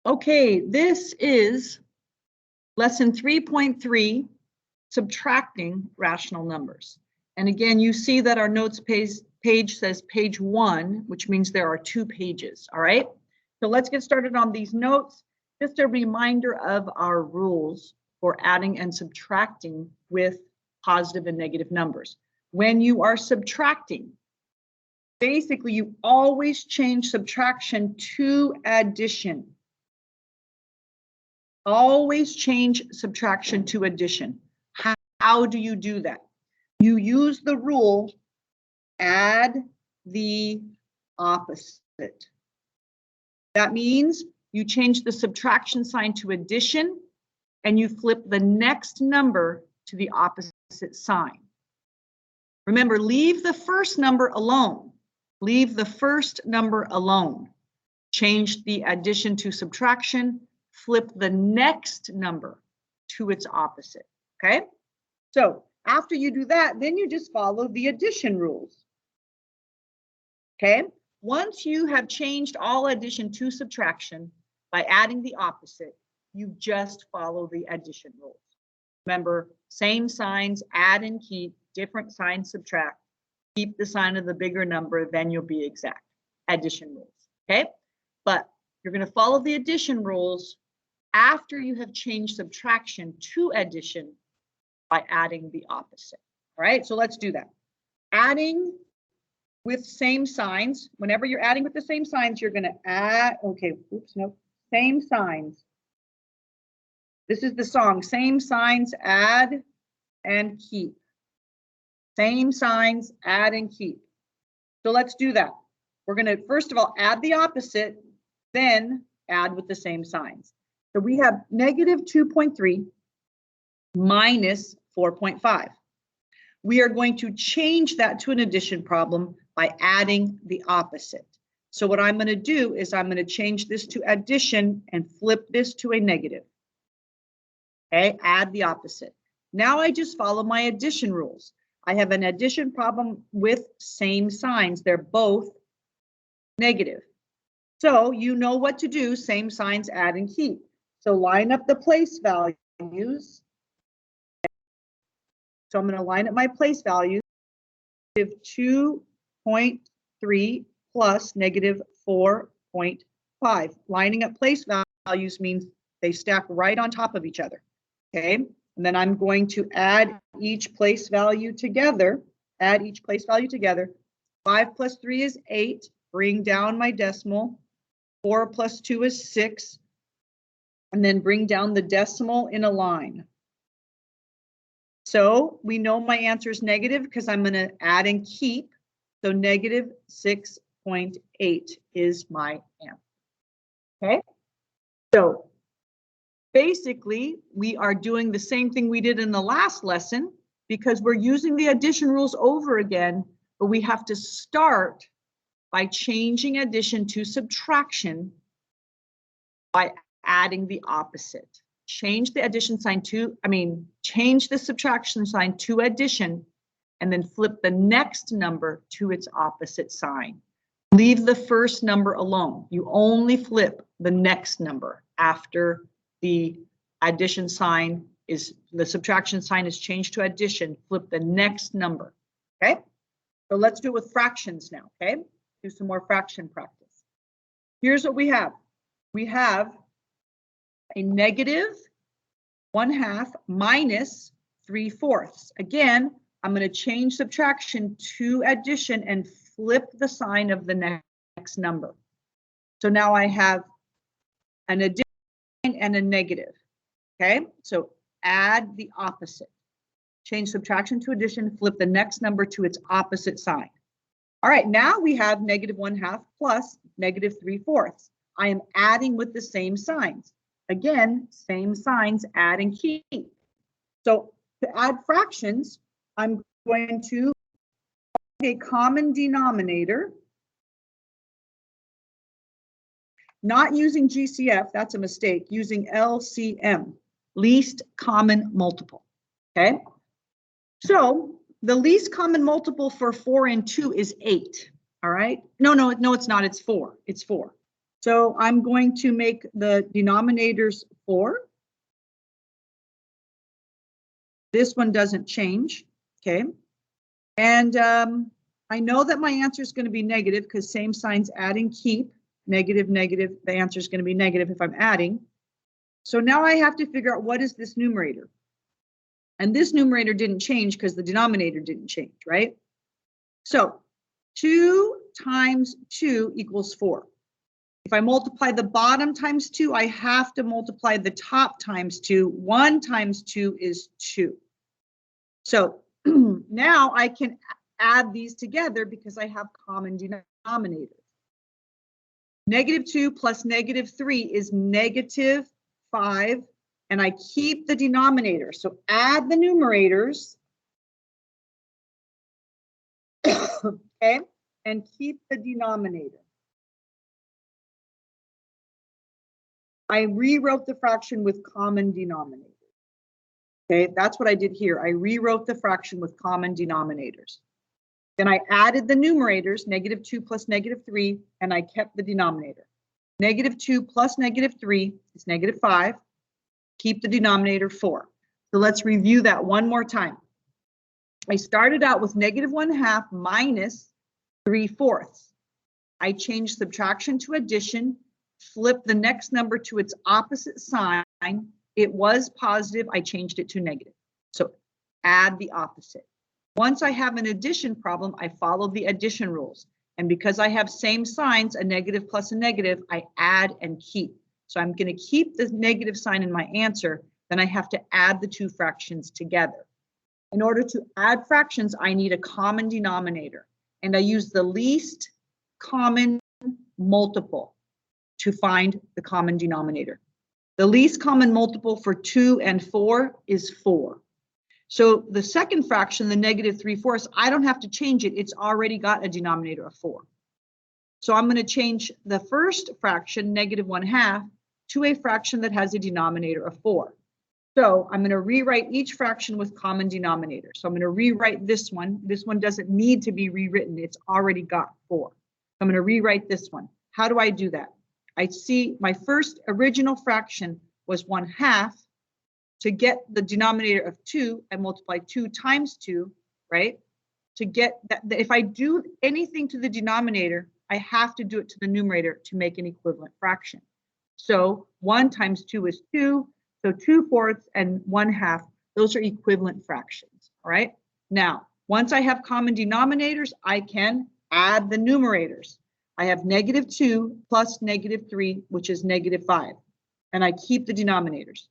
Okay, this is lesson 3.3, subtracting rational numbers. And again, you see that our notes page says page 1, which means there are 2 pages, all right? So let's get started on these notes. Just a reminder of our rules for adding and subtracting with positive and negative numbers. When you are subtracting, basically you always change subtraction to addition. Always change subtraction to addition. How do you do that? You use the rule, add the opposite. That means you change the subtraction sign to addition and you flip the next number to the opposite sign. Remember, leave the first number alone. Leave the first number alone. Change the addition to subtraction, flip the next number to its opposite, okay? So after you do that, then you just follow the addition rules, okay? Once you have changed all addition to subtraction by adding the opposite, you just follow the addition rules. Remember, same signs, add and keep, different signs, subtract. Keep the sign of the bigger number, then you'll be exact. Addition rules, okay? But you're going to follow the addition rules after you have changed subtraction to addition by adding the opposite. All right, so let's do that. Adding with same signs. Whenever you're adding with the same signs, you're going to add, okay, oops, no, same signs. This is the song, same signs, add and keep. Same signs, add and keep. So let's do that. We're going to, first of all, add the opposite, then add with the same signs. So we have negative 2.3 minus 4.5. We are going to change that to an addition problem by adding the opposite. So what I'm going to do is I'm going to change this to addition and flip this to a negative. Okay, add the opposite. Now I just follow my addition rules. I have an addition problem with same signs. They're both negative. So you know what to do, same signs, add and keep. So line up the place values. So I'm going to line up my place values. Negative 2.3 plus negative 4.5. Lining up place values means they stack right on top of each other. Okay, and then I'm going to add each place value together. Add each place value together. 5 plus 3 is 8. Bring down my decimal. 4 plus 2 is 6. And then bring down the decimal in a line. So we know my answer is negative because I'm going to add and keep. So negative 6.8 is my answer. Okay, so basically we are doing the same thing we did in the last lesson because we're using the addition rules over again, but we have to start by changing addition to subtraction by adding the opposite. Change the addition sign to, change the subtraction sign to addition and then flip the next number to its opposite sign. Leave the first number alone. You only flip the next number after the addition sign is, the subtraction sign is changed to addition, flip the next number, okay? So let's do it with fractions now, okay? Do some more fraction practice. Here's what we have. We have a negative 1/2 minus 3/4. Again, I'm going to change subtraction to addition and flip the sign of the next number. So now I have an addition and a negative. Okay, so add the opposite. Change subtraction to addition, flip the next number to its opposite sign. All right, now we have negative 1/2 plus negative 3/4. I am adding with the same signs. Again, same signs, add and keep. So to add fractions, I'm going to a common denominator. Not using GCF, that's a mistake, using LCM, least common multiple, okay? So the least common multiple for 4 and 2 is 8, all right? No, it's not, it's 4, it's 4. So I'm going to make the denominators 4. This one doesn't change, okay? And I know that my answer is going to be negative because same signs add and keep. Negative, negative, the answer is going to be negative if I'm adding. So now I have to figure out what is this numerator. And this numerator didn't change because the denominator didn't change, right? So 2 times 2 equals 4. If I multiply the bottom times 2, I have to multiply the top times 2. 1 times 2 is 2. So now I can add these together because I have common denominators. -2 plus -3 is -5, and I keep the denominator. So add the numerators, okay, and keep the denominator. I rewrote the fraction with common denominators. Okay, that's what I did here. I rewrote the fraction with common denominators. Then I added the numerators, -2 plus -3, and I kept the denominator. -2 plus -3 is -5. Keep the denominator 4. So let's review that one more time. I started out with -1/2 minus 3/4. I changed subtraction to addition, flipped the next number to its opposite sign. It was positive, I changed it to negative. So add the opposite. Once I have an addition problem, I follow the addition rules. And because I have same signs, a negative plus a negative, I add and keep. So I'm going to keep the negative sign in my answer, then I have to add the two fractions together. In order to add fractions, I need a common denominator. And I use the least common multiple to find the common denominator. The least common multiple for 2 and 4 is 4. So the second fraction, the -3/4, I don't have to change it. It's already got a denominator of 4. So I'm going to change the first fraction, -1/2, to a fraction that has a denominator of 4. So I'm going to rewrite each fraction with common denominator. So I'm going to rewrite this one. This one doesn't need to be rewritten. It's already got 4. So I'm going to rewrite this one. How do I do that? I see my first original fraction was 1/2. To get the denominator of 2, I multiply 2 times 2, right? To get that, if I do anything to the denominator, I have to do it to the numerator to make an equivalent fraction. So 1 times 2 is 2. So 2/4 and 1/2, those are equivalent fractions, all right? Now, once I have common denominators, I can add the numerators. I have -2 plus -3, which is -5, and I keep the denominators.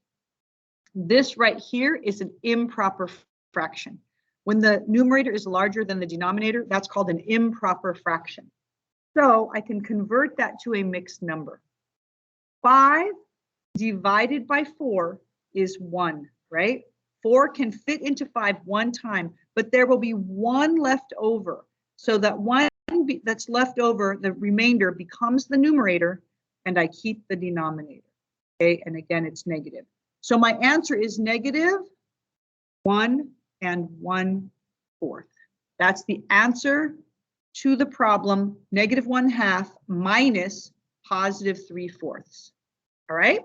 This right here is an improper fraction. When the numerator is larger than the denominator, that's called an improper fraction. So I can convert that to a mixed number. 5 divided by 4 is 1, right? 4 can fit into 5 one time, but there will be 1 left over. So that 1 that's left over, the remainder becomes the numerator, and I keep the denominator, okay? And again, it's negative. So my answer is -1 and 1/4. That's the answer to the problem, -1/2 minus +3/4. All right?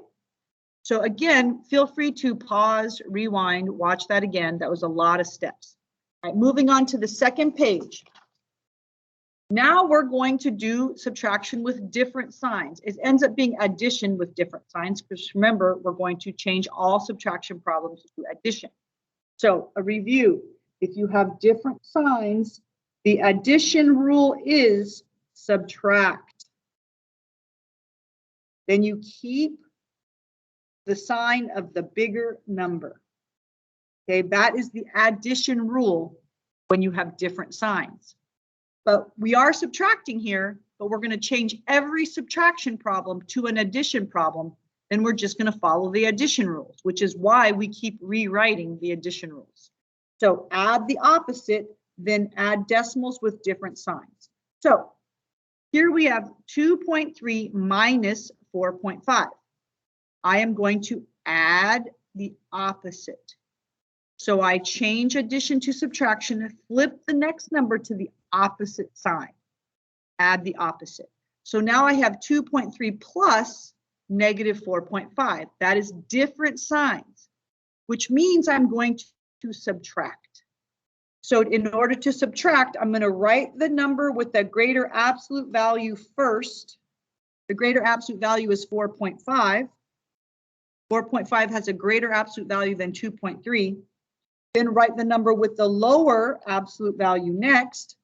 So again, feel free to pause, rewind, watch that again. That was a lot of steps. All right, moving on to the second page. Now we're going to do subtraction with different signs. It ends up being addition with different signs, because remember, we're going to change all subtraction problems to addition. So a review, if you have different signs, the addition rule is subtract. Then you keep the sign of the bigger number. Okay, that is the addition rule when you have different signs. But we are subtracting here, but we're going to change every subtraction problem to an addition problem. Then we're just going to follow the addition rules, which is why we keep rewriting the addition rules. So add the opposite, then add decimals with different signs. So here we have 2.3 minus 4.5. I am going to add the opposite. So I change addition to subtraction and flip the next number to the opposite sign. Add the opposite. So now I have 2.3 plus negative 4.5. That is different signs, which means I'm going to subtract. So in order to subtract, I'm going to write the number with the greater absolute value first. The greater absolute value is 4.5. 4.5 has a greater absolute value than 2.3. Then write the number with the lower absolute value next,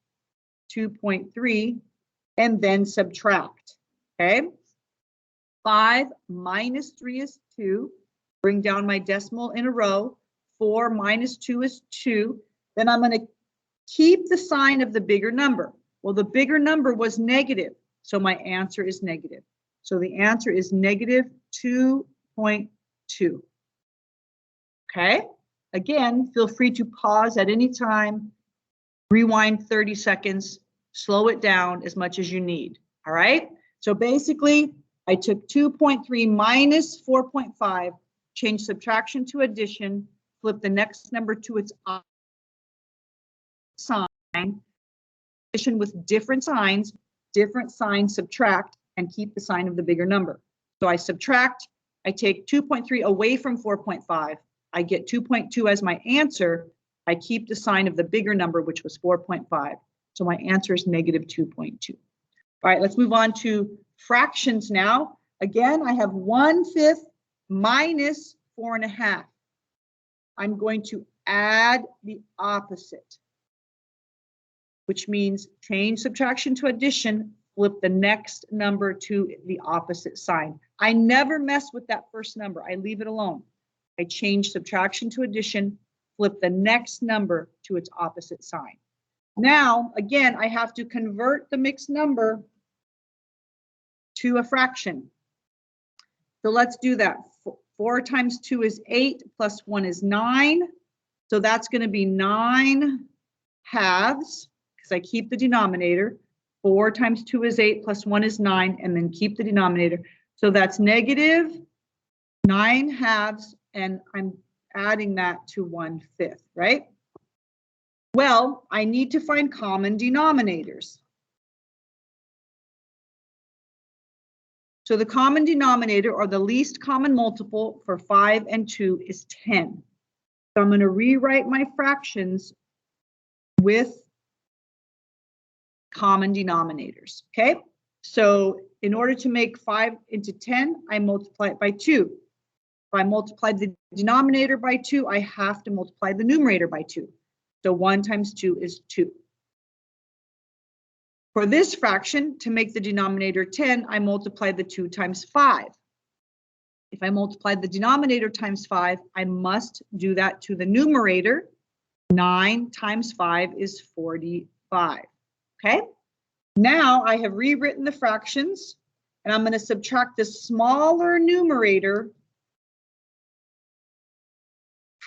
2.3, and then subtract. Okay? 5 minus 3 is 2. Bring down my decimal in a row. 4 minus 2 is 2. Then I'm going to keep the sign of the bigger number. Well, the bigger number was negative, so my answer is negative. So the answer is negative 2.2. Okay? Again, feel free to pause at any time, rewind 30 seconds, slow it down as much as you need. All right? So basically, I took 2.3 minus 4.5, changed subtraction to addition, flip the next number to its sign, addition with different signs, subtract, and keep the sign of the bigger number. So I subtract, I take 2.3 away from 4.5, I get 2.2 as my answer, I keep the sign of the bigger number, which was 4.5. So my answer is negative 2.2. All right, let's move on to fractions now. Again, I have 1/5 minus 4.5. I'm going to add the opposite, which means change subtraction to addition, flip the next number to the opposite sign. I never mess with that first number. I leave it alone. I change subtraction to addition, flip the next number to its opposite sign. Now, again, I have to convert the mixed number to a fraction. So let's do that. 4 times 2 is 8, plus 1 is 9. So that's going to be 9 halves, because I keep the denominator. 4 times 2 is 8, plus 1 is 9, and then keep the denominator. So that's negative 9 halves, and I'm adding that to 1/5, right? Well, I need to find common denominators. So the common denominator, or the least common multiple for 5 and 2, is 10. So I'm going to rewrite my fractions with common denominators, okay? So in order to make 5 into 10, I multiply it by 2. If I multiply the denominator by 2, I have to multiply the numerator by 2. So 1 times 2 is 2. For this fraction, to make the denominator 10, I multiply the 2 times 5. If I multiply the denominator times 5, I must do that to the numerator. 9 times 5 is 45. Okay? Now I have rewritten the fractions, and I'm going to subtract the smaller numerator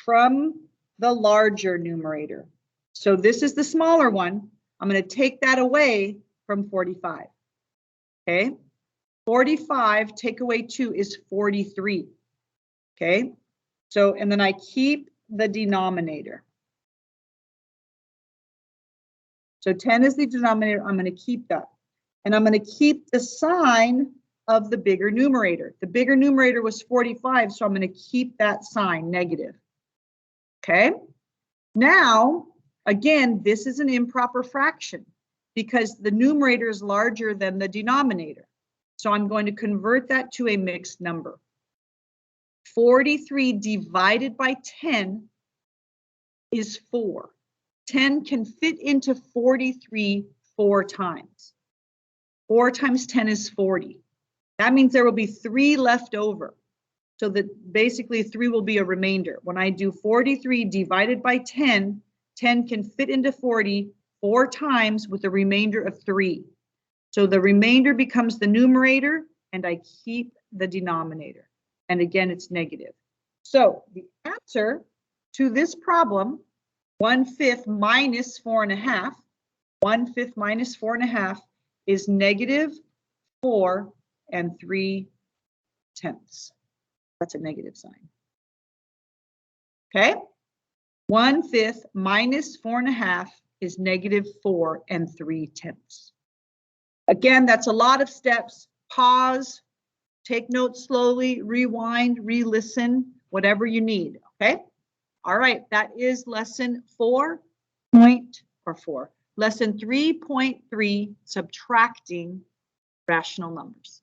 from the larger numerator. So this is the smaller one. I'm going to take that away from 45. Okay? 45 take away 2 is 43. Okay? So, and then I keep the denominator. So 10 is the denominator. I'm going to keep that. And I'm going to keep the sign of the bigger numerator. The bigger numerator was 45, so I'm going to keep that sign, negative. Okay? Now, again, this is an improper fraction because the numerator is larger than the denominator. So I'm going to convert that to a mixed number. 43 divided by 10 is 4. 10 can fit into 43 4 times. 4 times 10 is 40. That means there will be 3 left over. So that basically 3 will be a remainder. When I do 43 divided by 10, 10 can fit into 40 4 times with a remainder of 3. So the remainder becomes the numerator, and I keep the denominator. And again, it's negative. So the answer to this problem, 1/5 minus 4.5, 1/5 minus 4.5 is negative 4 3/10. That's a negative sign. Okay? 1/5 minus 4.5 is negative 4 3/10. Again, that's a lot of steps. Pause, take notes slowly, rewind, re-listen, whatever you need, okay? All right, that is lesson 4.4. Lesson 3.3, subtracting rational numbers.